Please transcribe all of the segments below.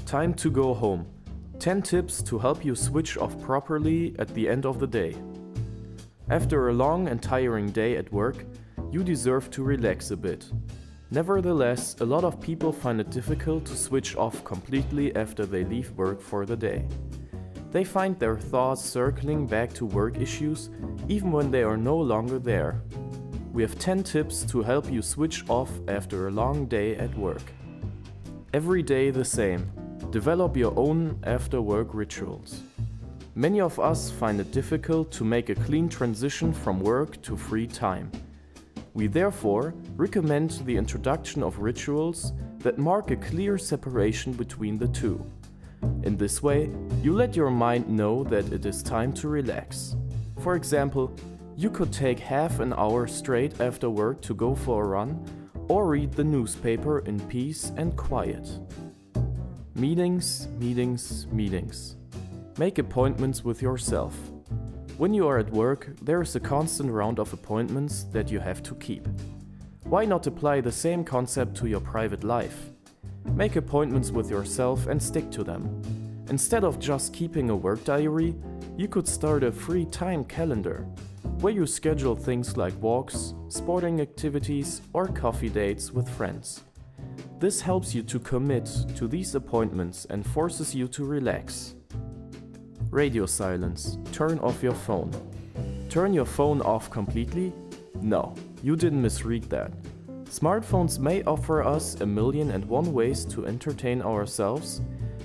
Time to go home. 10 tips to help you switch off properly at the end of the day. After a long and tiring day at work, you deserve to relax a bit. Nevertheless, a lot of people find it difficult to switch off completely after they leave work for the day. They find their thoughts circling back to work issues even when they are no longer there. We have 10 tips to help you switch off after a long day at work. Every day the same. Develop your own after-work rituals. Many of us find it difficult to make a clean transition from work to free time. We therefore recommend the introduction of rituals that mark a clear separation between the two. In this way, you let your mind know that it is time to relax. For example, you could take half an hour straight after work to go for a run or read the newspaper in peace and quiet. Meetings, meetings, meetings. Make appointments with yourself. When you are at work, there is a constant round of appointments that you have to keep. Why not apply the same concept to your private life? Make appointments with yourself and stick to them. Instead of just keeping a work diary, you could start a free time calendar, where you schedule things like walks, sporting activities, or coffee dates with friends. This helps you to commit to these appointments and forces you to relax. Radio silence. Turn off your phone. Turn your phone off completely? No, you didn't misread that. Smartphones may offer us 1,000,001 ways to entertain ourselves,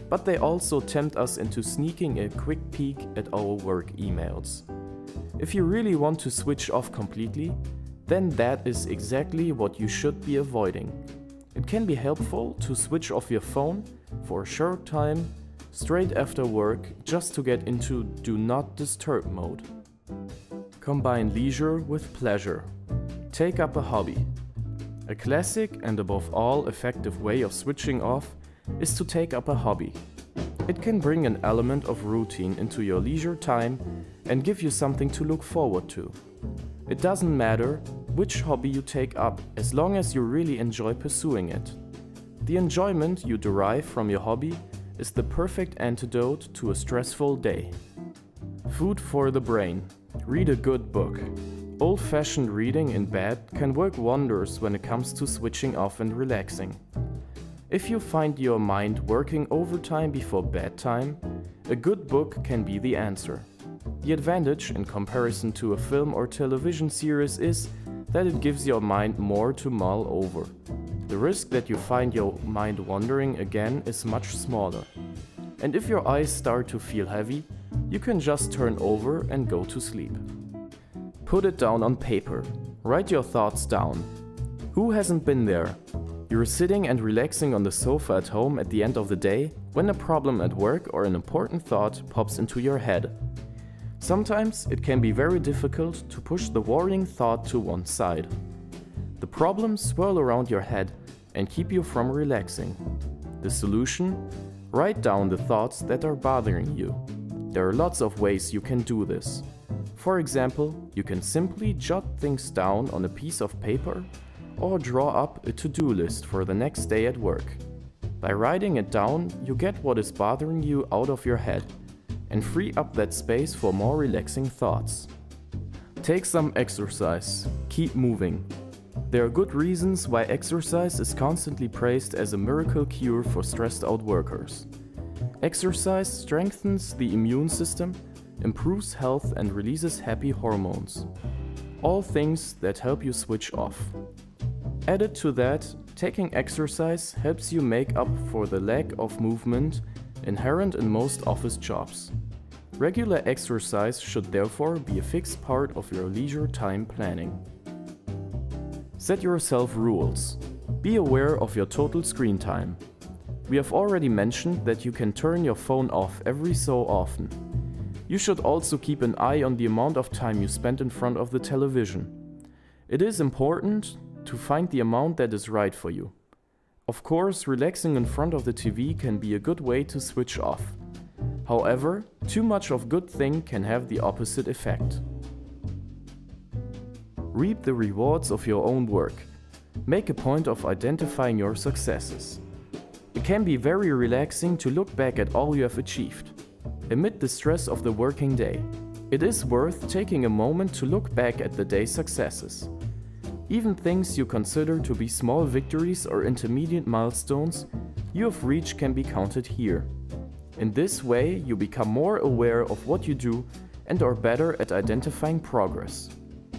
but they also tempt us into sneaking a quick peek at our work emails. If you really want to switch off completely, then that is exactly what you should be avoiding. It can be helpful to switch off your phone for a short time straight after work just to get into do not disturb mode. Combine leisure with pleasure. Take up a hobby. A classic and above all effective way of switching off is to take up a hobby. It can bring an element of routine into your leisure time and give you something to look forward to. It doesn't matter which hobby you take up as long as you really enjoy pursuing it. The enjoyment you derive from your hobby is the perfect antidote to a stressful day. Food for the brain. Read a good book. Old-fashioned reading in bed can work wonders when it comes to switching off and relaxing. If you find your mind working overtime before bedtime, a good book can be the answer. The advantage in comparison to a film or television series is that it gives your mind more to mull over. The risk that you find your mind wandering again is much smaller. And if your eyes start to feel heavy, you can just turn over and go to sleep. Put it down on paper. Write your thoughts down. Who hasn't been there? You're sitting and relaxing on the sofa at home at the end of the day when a problem at work or an important thought pops into your head. Sometimes it can be very difficult to push the worrying thought to one side. The problems swirl around your head and keep you from relaxing. The solution? Write down the thoughts that are bothering you. There are lots of ways you can do this. For example, you can simply jot things down on a piece of paper or draw up a to-do list for the next day at work. By writing it down, you get what is bothering you out of your head and free up that space for more relaxing thoughts. Take some exercise. Keep moving. There are good reasons why exercise is constantly praised as a miracle cure for stressed out workers. Exercise strengthens the immune system, improves health and releases happy hormones. All things that help you switch off. Added to that, taking exercise helps you make up for the lack of movement inherent in most office jobs. Regular exercise should therefore be a fixed part of your leisure time planning. Set yourself rules. Be aware of your total screen time. We have already mentioned that you can turn your phone off every so often. You should also keep an eye on the amount of time you spend in front of the television. It is important to find the amount that is right for you. Of course, relaxing in front of the TV can be a good way to switch off. However, too much of good thing can have the opposite effect. Reap the rewards of your own work. Make a point of identifying your successes. It can be very relaxing to look back at all you have achieved. Amid the stress of the working day, it is worth taking a moment to look back at the day's successes. Even things you consider to be small victories or intermediate milestones you have reached can be counted here. In this way, you become more aware of what you do and are better at identifying progress.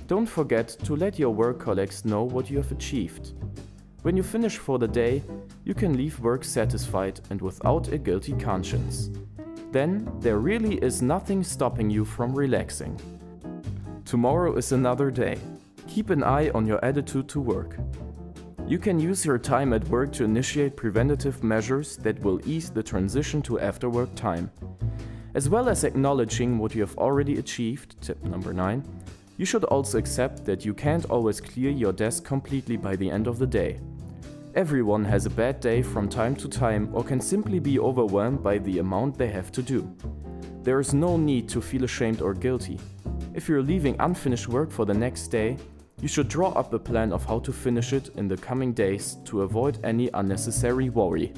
Don't forget to let your work colleagues know what you have achieved. When you finish for the day, you can leave work satisfied and without a guilty conscience. Then, there really is nothing stopping you from relaxing. Tomorrow is another day. Keep an eye on your attitude to work. You can use your time at work to initiate preventative measures that will ease the transition to after-work time. As well as acknowledging what you have already achieved, tip number 9, you should also accept that you can't always clear your desk completely by the end of the day. Everyone has a bad day from time to time or can simply be overwhelmed by the amount they have to do. There is no need to feel ashamed or guilty. If you're leaving unfinished work for the next day, you should draw up a plan of how to finish it in the coming days to avoid any unnecessary worry.